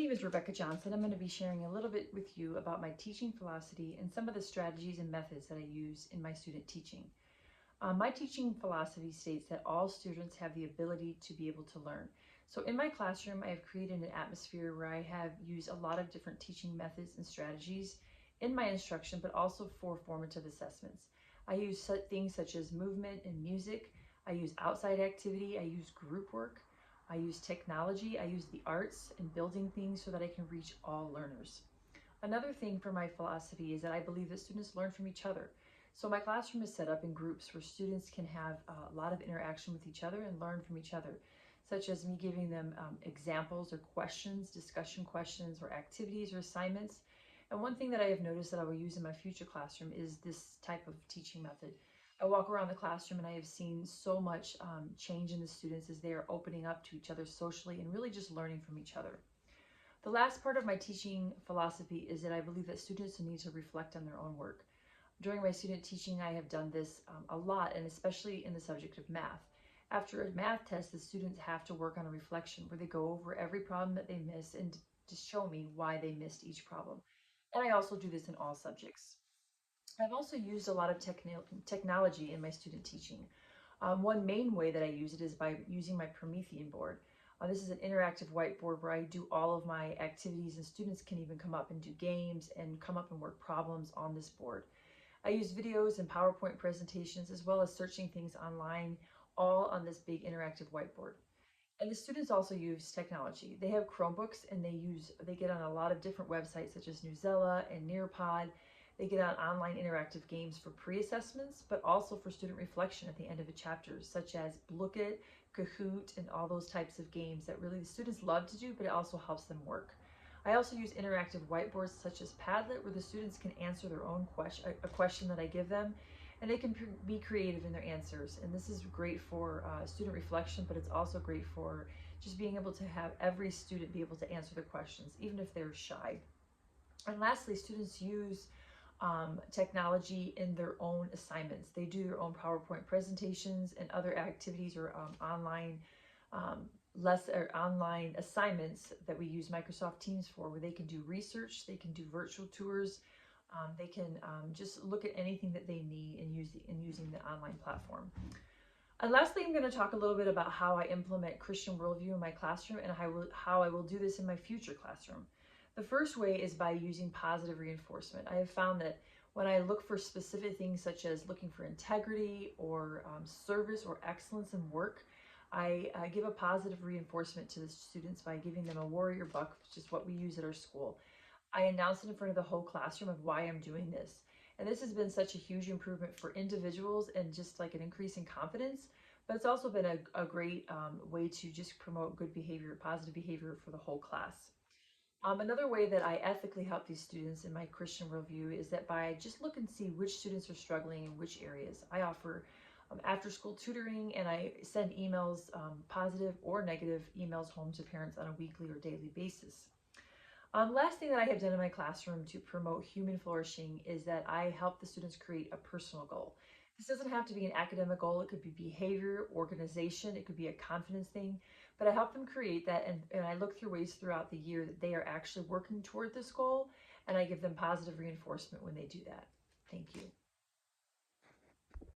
name is Rebecca Johnson. I'm going to be sharing a little bit with you about my teaching philosophy and some of the strategies and methods that I use in my student teaching. My teaching philosophy states that all students have the ability to be able to learn. So in my classroom, I have created an atmosphere where I have used a lot of different teaching methods and strategies in my instruction, but also for formative assessments. I use things such as movement and music. I use outside activity. I use group work. I use technology, I use the arts and building things so that I can reach all learners. Another thing for my philosophy is that I believe that students learn from each other. So my classroom is set up in groups where students can have a lot of interaction with each other and learn from each other, such as me giving them examples or questions, discussion questions or activities or assignments. And one thing that I have noticed that I will use in my future classroom is this type of teaching method. I walk around the classroom and I have seen so much change in the students as they are opening up to each other socially and really just learning from each other. The last part of my teaching philosophy is that I believe that students need to reflect on their own work. During my student teaching, I have done this a lot, and especially in the subject of math. After a math test, the students have to work on a reflection where they go over every problem that they miss and to show me why they missed each problem. And I also do this in all subjects. I've also used a lot of technology in my student teaching. One main way that I use it is by using my Promethean board. This is an interactive whiteboard where I do all of my activities, and students can even come up and do games and come up and work problems on this board. I use videos and PowerPoint presentations as well as searching things online, all on this big interactive whiteboard. And the students also use technology. They have Chromebooks and they get on a lot of different websites such as Newsela and Nearpod. They get on online interactive games for pre-assessments, but also for student reflection at the end of a chapter, such as Blooket, Kahoot, and all those types of games that really the students love to do, but it also helps them work. I also use interactive whiteboards such as Padlet, where the students can answer their own a question that I give them, and they can be creative in their answers. And this is great for student reflection, but it's also great for just being able to have every student be able to answer their questions, even if they're shy. And lastly, students use technology in their own assignments. They do their own PowerPoint presentations and other activities or online assignments that we use Microsoft Teams for, where they can do research, they can do virtual tours, they can just look at anything that they need in using the online platform. And lastly, I'm going to talk a little bit about how I implement Christian worldview in my classroom and how I will do this in my future classroom. The first way is by using positive reinforcement. I have found that when I look for specific things such as looking for integrity or service or excellence in work, I give a positive reinforcement to the students by giving them a warrior buck, which is what we use at our school. I announce it in front of the whole classroom of why I'm doing this. And this has been such a huge improvement for individuals and just like an increase in confidence, but it's also been a great way to just promote good behavior, positive behavior for the whole class. Another way that I ethically help these students in my Christian worldview is that by just look and see which students are struggling in which areas. I offer after-school tutoring, and I send emails, positive or negative emails home to parents on a weekly or daily basis. Last thing that I have done in my classroom to promote human flourishing is that I help the students create a personal goal. This doesn't have to be an academic goal. It could be behavior, organization, it could be a confidence thing, but I help them create that, and I look through ways throughout the year that they are actually working toward this goal, and I give them positive reinforcement when they do that. Thank you.